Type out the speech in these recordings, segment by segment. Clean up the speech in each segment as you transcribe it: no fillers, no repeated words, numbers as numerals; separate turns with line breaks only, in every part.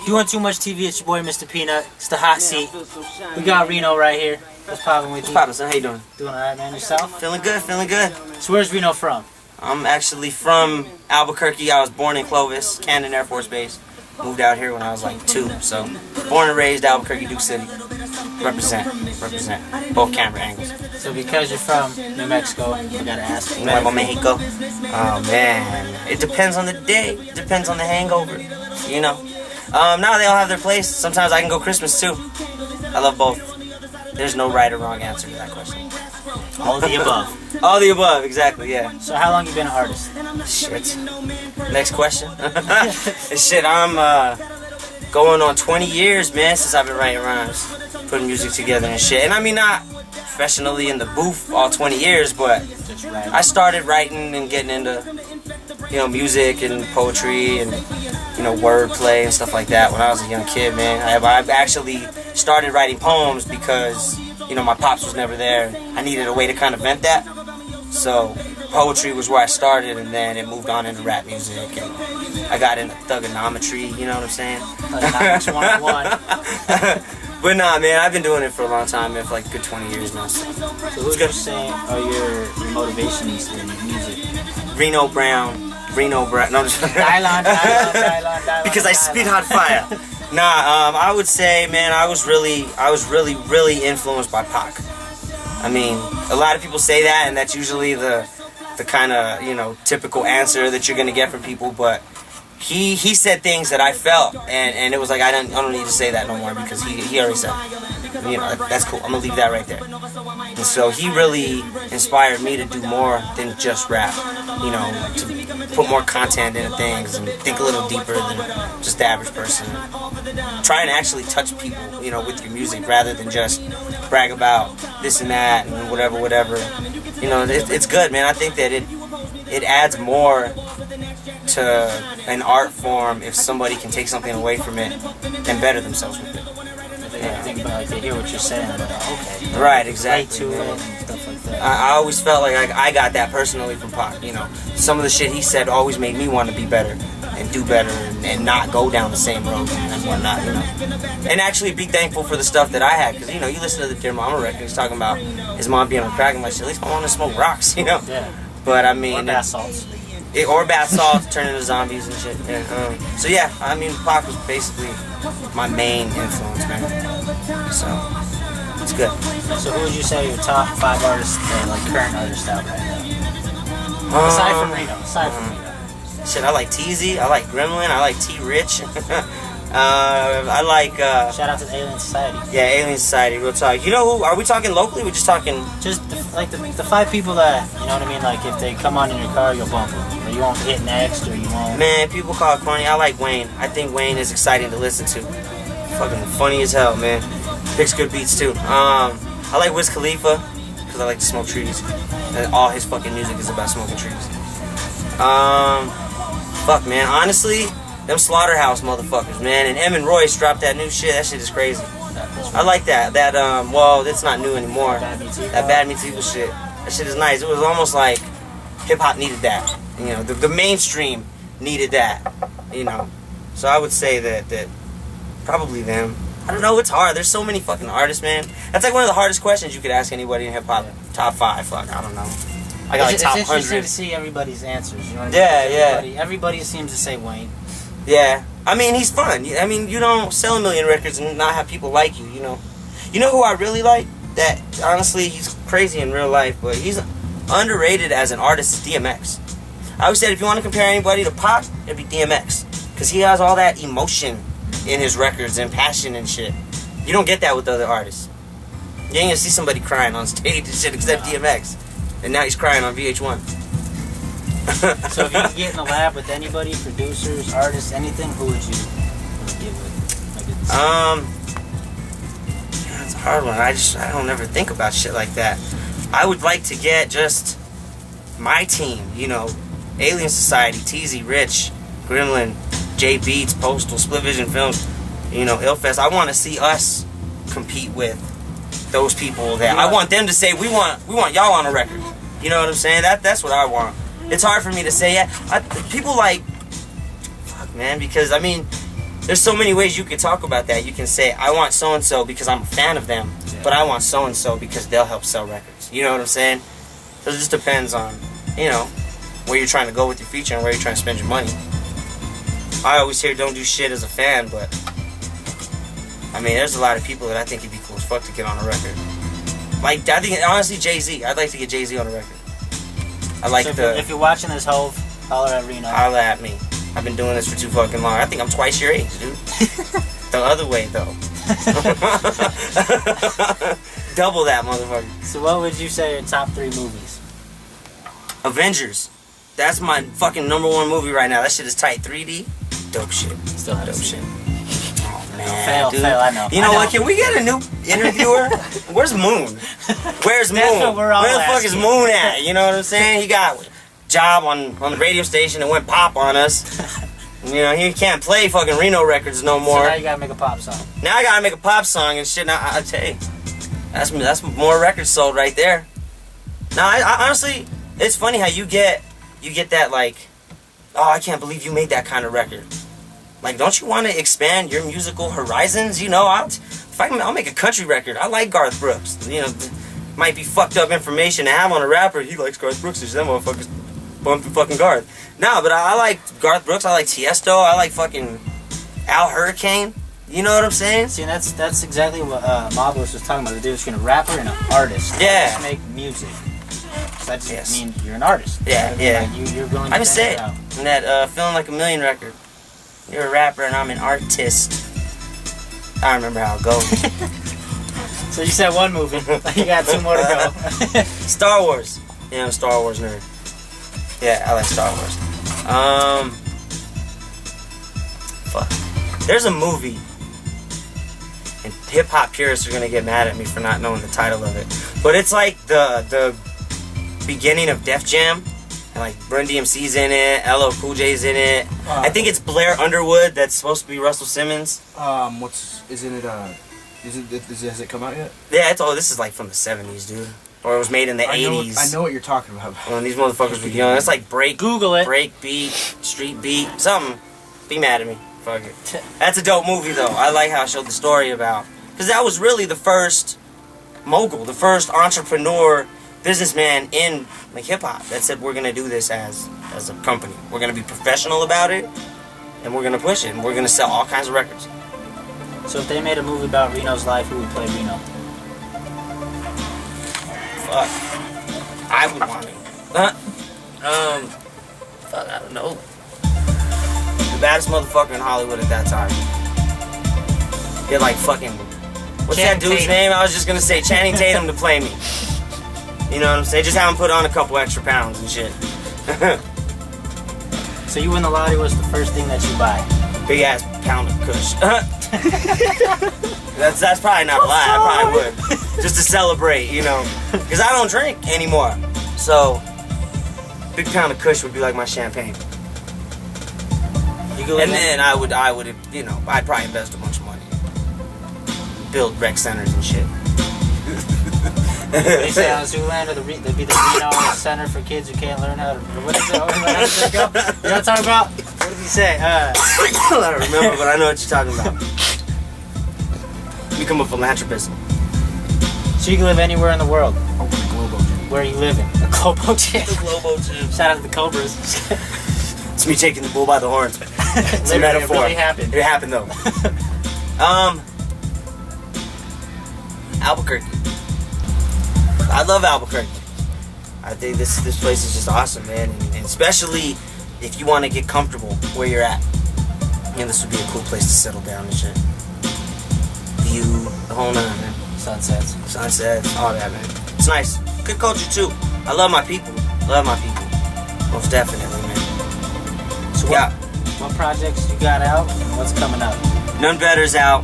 DoinIIMuch.TV, it's your boy Mr. Peanut. It's the hot seat. We got Reno right here. What's poppin' with you?
What's poppin', son? How you doing?
Doing alright, man. Yourself?
Feeling good, feeling good.
So where's Reno from?
I'm actually from Albuquerque. I was born in Clovis, Camden Air Force Base. Moved out here when I was like 2, so born and raised Albuquerque, Duke City. Represent. Both camera angles.
So because you're from New Mexico, I gotta ask you.
Nuevo Mexico. Oh man, it depends on the day. It depends on the hangover. You know. Now they all have their place. Sometimes I can go Christmas too. I love both. There's no right or wrong answer to that question.
All of the above.
All the above, exactly, yeah.
So how long you been an artist?
Shit. Next question. Shit, I'm going on 20 years, man, since I've been writing rhymes, putting music together and shit. And I mean, not professionally in the booth all 20 years, but I started writing and getting into, you know, music and poetry and, you know, wordplay and stuff like that when I was a young kid, man. I've actually started writing poems because, you know, my pops was never there. I needed a way to kind of vent that. So poetry was where I started, and then it moved on into rap music, and I got into thugonometry, you know what I'm saying?
Thugonomics 101.
But nah, man, I've been doing it for a long time, man, for like a good 20 years now. So
who's good saying are your motivations in music?
Reno Brown. No, I'm just
Dylan.
Because I spit hot fire. Nah, I would say, man, I was really influenced by Pac. I mean, a lot of people say that, and that's usually the kind of, you know, typical answer that you're gonna get from people. But he said things that I felt, and it was like I don't need to say that no more because he already said it. You know, that's cool. I'm gonna leave that right there. And so he really inspired me to do more than just rap. You know, to put more content into things and think a little deeper than just the average person. Try and actually touch people, you know, with your music rather than just brag about this and that and whatever. You know, it's good, man. I think that it adds more to an art form if somebody can take something away from it and better themselves with it.
Yeah. Think about it, they hear what you're saying, like, okay.
Right, exactly.
To it and stuff like that.
I always felt like I got that personally from Pac, you know. Some of the shit he said always made me want to be better and do better and not go down the same road and whatnot, you know. And actually be thankful for the stuff that I had, because, you know, you listen to the Dear Mama record, he's talking about his mom being on crack, and like, at least I want to smoke rocks, you know.
Yeah.
But I mean,
or bath salts.
Or bath salts, turning into zombies and shit. Yeah. So yeah, I mean, Pac was basically my main influence, man. So it's good.
So who would you say your top 5 artists, like current artists out right now? Aside from Reno.
Shit, I like TZ, I like Gremlin, I like T-Rich. I like
shout out to the Alien Society.
Yeah, Alien Society, real talk. You know who, are we talking locally? We're just talking
just the 5 people that, you know what I mean, like if they come on in your car, you'll bump them. Or you won't hit next, or you won't.
Man, people call it corny. I like Wayne. I think Wayne is exciting to listen to. Fucking funny as hell, man. Picks good beats too. I like Wiz Khalifa because I like to smoke trees, and all his fucking music is about smoking trees. Fuck, man. Honestly, them Slaughterhouse motherfuckers, man. And Em and Royce dropped that new shit. That shit is crazy. I like that. Well, it's not new anymore. That Bad Meets Evil shit. That shit is nice. It was almost like hip hop needed that. You know, the mainstream needed that. You know, so I would say that probably them. I don't know. It's hard. There's so many fucking artists, man. That's like one of the hardest questions you could ask anybody in hip hop. Yeah. Top 5. Fuck, I don't know. I got like top 100. It's
interesting to see everybody's answers. You know what I mean? Everybody seems to say Wayne.
Yeah, I mean, he's fun. I mean, you don't sell a million records and not have people like you, you know. You know who I really like? That, honestly, he's crazy in real life, but he's underrated as an artist is DMX. I always said if you want to compare anybody to Pac, it'd be DMX. Because he has all that emotion in his records and passion and shit. You don't get that with other artists. You ain't gonna see somebody crying on stage and shit except DMX. And now he's crying on VH1.
So if you could get in the lab with anybody, producers, artists, anything, who would you give it?
That's a hard one. I don't ever think about shit like that. I would like to get just my team, you know, Alien Society, TZ, Rich, Gremlin, J Beats, Postal, Split Vision Films, you know, Illfest. I want to see us compete with those people that I want them to say we want y'all on a record. You know what I'm saying? That's what I want. It's hard for me to say. Yeah, people like, fuck, man, because I mean, there's so many ways you can talk about that. You can say, I want so-and-so because I'm a fan of them, but I want so-and-so because they'll help sell records. You know what I'm saying? So it just depends on, you know, where you're trying to go with your feature and where you're trying to spend your money. I always hear don't do shit as a fan, but I mean, there's a lot of people that I think it'd be cool as fuck to get on a record. Like, I think, honestly, Jay-Z. I'd like to get Jay-Z on a record. I like
so if you're watching this, Hove, holler at Reno.
Holler at me. I've been doing this for too fucking long. I think I'm twice your age, dude. The other way, though. Double that, motherfucker.
So what would you say are your top 3 movies?
Avengers. That's my fucking #1 movie right now. That shit is tight. 3D. Dope shit.
Still have
dope shit. Oh, man,
fail, I know.
You know what? Can we get a new interviewer? Where's Moon? Where's Moon?
That's what we're all
Where the fuck
asking.
is Moon at? You know what I'm saying? He got a job on the radio station and went pop on us. You know, he can't play fucking Reno records no more.
So now you gotta make a pop song.
Now I gotta make a pop song and shit. Now I tell you, that's more records sold right there. Now I honestly, it's funny how you get that like, oh, I can't believe you made that kind of record. Like, don't you want to expand your musical horizons? You know, I'll make a country record. I like Garth Brooks. You know, might be fucked up information to have on a rapper. He likes Garth Brooks. That motherfucker's bumping fucking Garth. No, but I like Garth Brooks. I like Tiesto. I like fucking Al Hurricane. You know what I'm saying?
See, that's exactly what Marvelous was talking about. The difference between a rapper and an artist.
Yeah.
Artists make music. So that just means you're an artist.
Yeah, yeah.
Like you're willing to
I just say it
out.
in that Feeling Like a Million record. You're a rapper and I'm an artist. I don't remember how it goes.
So you said 1 movie. You got 2 more to go.
Star Wars. Yeah, I'm a Star Wars nerd. Yeah, I like Star Wars. Fuck. There's a movie, and hip-hop purists are gonna get mad at me for not knowing the title of it. But it's like the beginning of Def Jam. And like Run DMC's in it, LL Cool J's in it. I think it's Blair Underwood that's supposed to be Russell Simmons.
Has it come out yet?
Yeah, this is like from the 70s, dude. Or it was made in the 80s.
I know what you're talking about.
When these motherfuckers were young. It's like
Google it.
Break beat, street beat, something. Be mad at me. Fuck it. That's a dope movie though. I like how it showed the story about. Because that was really the first mogul, the first entrepreneur, businessman in like hip hop that said we're gonna do this as a company. We're gonna be professional about it, and we're gonna push it, and we're gonna sell all kinds of records.
So if they made a movie about Reno's life, who would play Reno?
Fuck, I would want it. Fuck, I don't know. The baddest motherfucker in Hollywood at that time. He had like fucking, what's
Channing
that dude's
Tatum.
name? I was just gonna say Channing Tatum to play me. You know what I'm saying? Just have him put on a couple extra pounds and shit.
So you win the lottery, what's the first thing that you buy?
Big ass pound of kush. That's probably not a lie. I probably would. Just to celebrate, you know. Because I don't drink anymore. So, big pound of kush would be like my champagne. And then I would, you know, I'd probably invest a bunch of money. Build rec centers and shit.
They say on Zoolander, there'd be the Reno Center for kids who can't learn how to. What is it? How does it go? You know what I'm talking about? What did he say?
I don't remember, but I know what you're talking about. Become a philanthropist.
So you can live anywhere in the world.
Open a Globo Gym.
Where are you living? A Globo Gym.
Globo Gym.
Shout out to the Cobras.
It's me taking the bull by the horns. It's a metaphor.
It really happened.
It happened though. Albuquerque. I love Albuquerque. I think this place is just awesome, man, and especially if you want to get comfortable where you're at. You know, this would be a cool place to settle down and shit. View, the whole nine, man.
Sunsets.
Sunsets, all that, man. It's nice. Good culture too. I love my people. Love my people. Most definitely, man.
So what projects you got out and what's coming up?
None Better's out.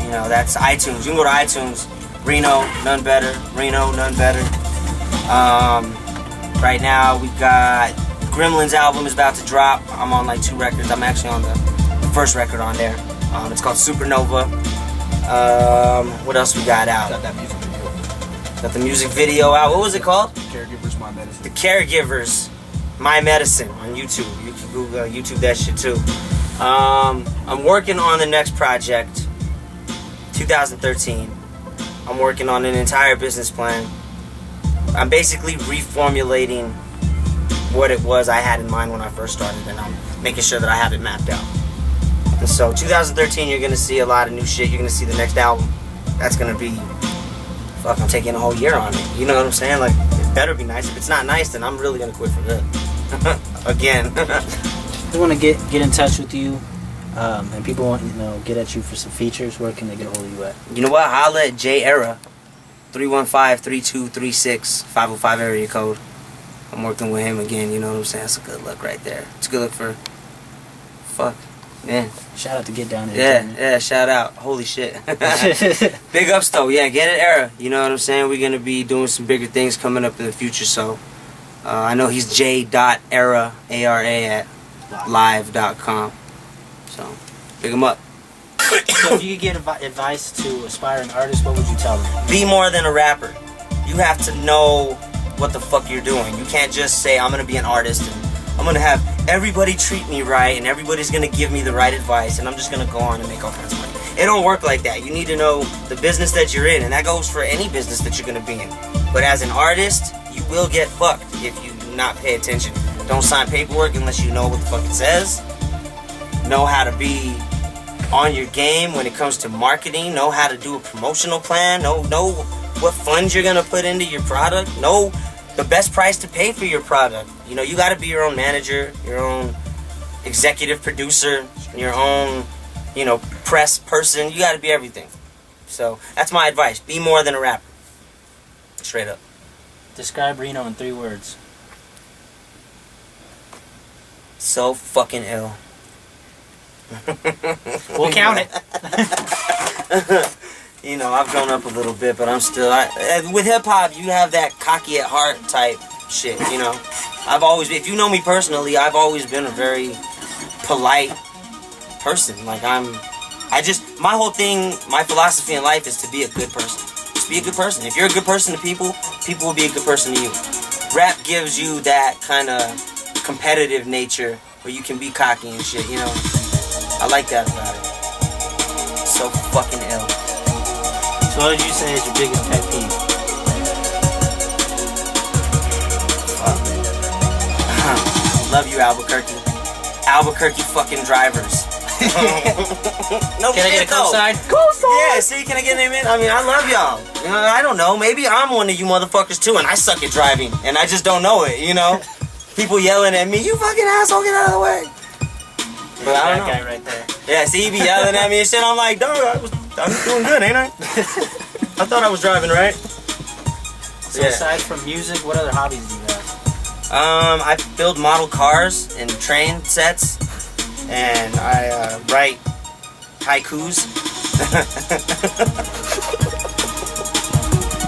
You know, that's iTunes. You can go to iTunes. Reno, None Better. Reno, None Better. Right now we got Gremlin's album is about to drop. I'm on like 2 records. I'm actually on the first record on there. It's called Supernova. What else we got out?
Got that music video.
Got the music video out. What was it called?
Caregivers, My Medicine.
The Caregivers, My Medicine on YouTube. You can Google YouTube that shit too. I'm working on the next project, 2013. I'm working on an entire business plan. I'm basically reformulating what it was I had in mind when I first started, and I'm making sure that I have it mapped out. And so 2013, you're gonna see a lot of new shit. You're gonna see the next album. That's gonna be, fuck, I'm taking a whole year on it. You know what I'm saying? Like, it better be nice. If it's not nice, then I'm really gonna quit for good. Again.
They want to get in touch with you, and people want get at you for some features. Where can they get a hold of you at?
You know what? Holla at J Era, 315-3236, 505 area code. I'm working with him again. You know what I'm saying? That's a good look right there. It's a good look for. Fuck, man.
Shout out to Get Down There.
Yeah. Shout out. Holy shit. Big ups though. Yeah, get it, Era. You know what I'm saying? We're gonna be doing some bigger things coming up in the future. So I know he's j.era, A-R-A, at live.com. So pick him up.
So if you could give advice to aspiring artists, what would you tell them?
Be more than a rapper. You have to know what the fuck you're doing. You can't just say, I'm gonna be an artist and I'm gonna have everybody treat me right and everybody's gonna give me the right advice and I'm just gonna go on and make all kinds of money. It don't work like that. You need to know the business that you're in, and that goes for any business that you're gonna be in. But as an artist, you will get fucked if you do not pay attention. Don't sign paperwork unless you know what the fuck it says. Know how to be on your game when it comes to marketing. Know how to do a promotional plan. Know what funds you're gonna put into your product. Know the best price to pay for your product. You know, you gotta be your own manager, your own executive producer, your own, press person. You gotta be everything. So that's my advice. Be more than a rapper. Straight up.
Describe Reno in 3 words.
So fucking ill.
We'll count it.
I've grown up a little bit, but I'm still... with hip-hop, you have that cocky at heart type shit, I've always... If you know me personally, I've always been a very polite person. Like, my whole thing, my philosophy in life is to be a good person. Just be a good person. If you're a good person to people, people will be a good person to you. Rap gives you that kind of competitive nature where you can be cocky and shit, I like that about it. So fucking ill.
So what did you say is your biggest pet peeve?
Love you, Albuquerque. Albuquerque fucking drivers. No
can I get a cosign?
Yeah, see, can I get a name in? I mean, I love y'all. I don't know. Maybe I'm one of you motherfuckers too, and I suck at driving, and I just don't know it, People yelling at me, you fucking asshole, get out of the way. But I don't know.
That guy right there.
Yeah, see, he be yelling at me and shit. I'm like, dog, I'm doing good, ain't I? I thought I was driving right.
So aside from music, what other hobbies do you have?
I build model cars and train sets, and I write haikus.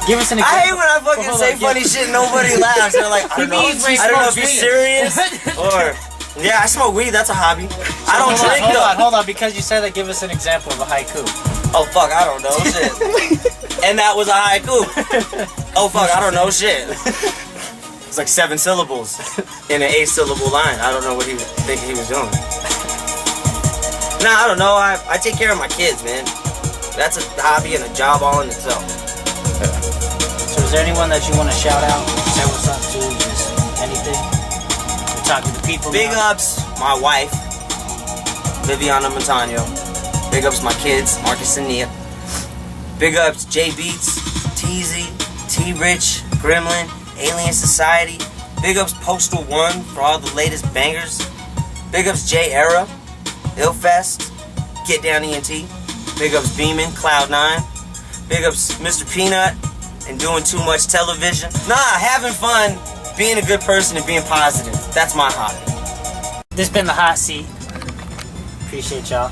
Give us an example.
I hate when I fucking say funny shit and nobody laughs. They're like, I don't know if you're serious or... Yeah, I smoke weed. That's a hobby. I don't drink though.
Hold on. Because you said that, give us an example of a haiku.
Oh fuck, I don't know shit. And that was a haiku. Oh fuck, I don't know shit. It's like 7 syllables in an 8-syllable line. I don't know what he was thinking he was doing. Nah, I don't know. I take care of my kids, man. That's a hobby and a job all in itself.
So is there anyone that you want to shout out, say what's up to, just anything? Talking to people.
Big ups, my wife, Viviana Montano. Big ups, my kids, Marcus and Nia. Big ups, J Beats, TZ, T Rich, Gremlin, Alien Society. Big ups, Postal One for all the latest bangers. Big ups, J Era, Illfest, Get Down ENT. Big ups, Beeman, Cloud9. Big ups, Mr. Peanut, and doing too much television. Nah, having fun. Being a good person and being positive. That's my hobby.
This has been The Hot Seat. Appreciate y'all.